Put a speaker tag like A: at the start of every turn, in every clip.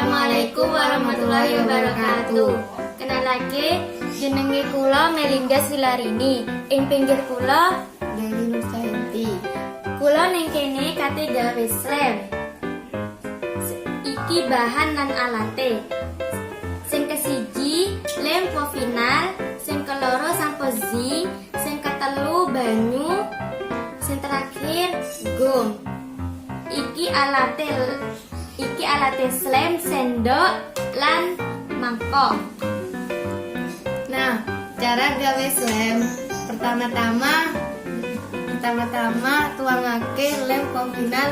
A: Assalamualaikum warahmatullahi wabarakatuh. Kenalake jenenge kula Melinda Silarini. Ing pinggir kula
B: Dewi Nursayanti.
A: kula ning kene kate gawe slem. Iki bahan lan alate. Sing kesiji lem final, sing keloro sampo zinc, sing ketelu banyu, sing terakhir gum. Iki alate slem, sendok lan mangkok.
B: Nah, cara gawe slem pertama-tama tuangake lem kombinal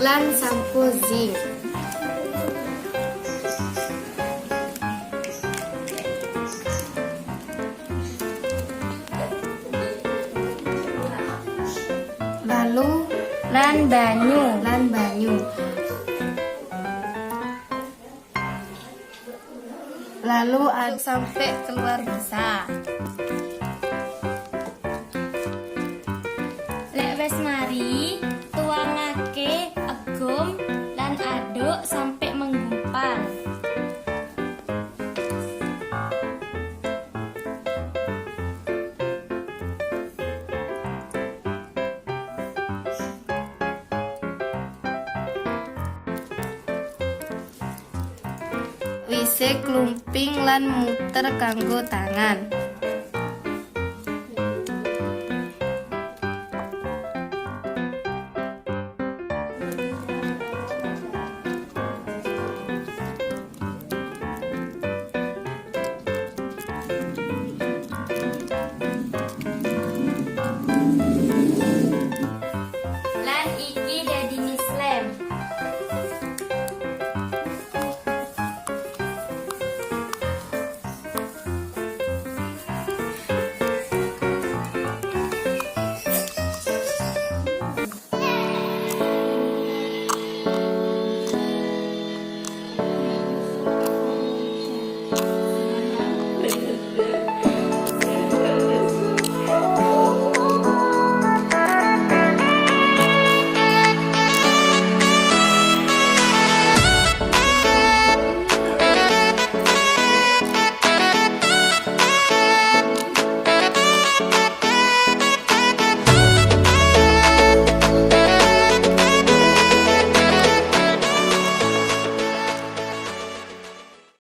B: lan sampo zinc. Lalu
A: Lan banyu.
B: Lalu aduk sampai keluar bisa.
A: Lek wis mari, tuangake gum lan aduk sampai menggumpal.
B: Wise klumping lan muter kanggo tangan.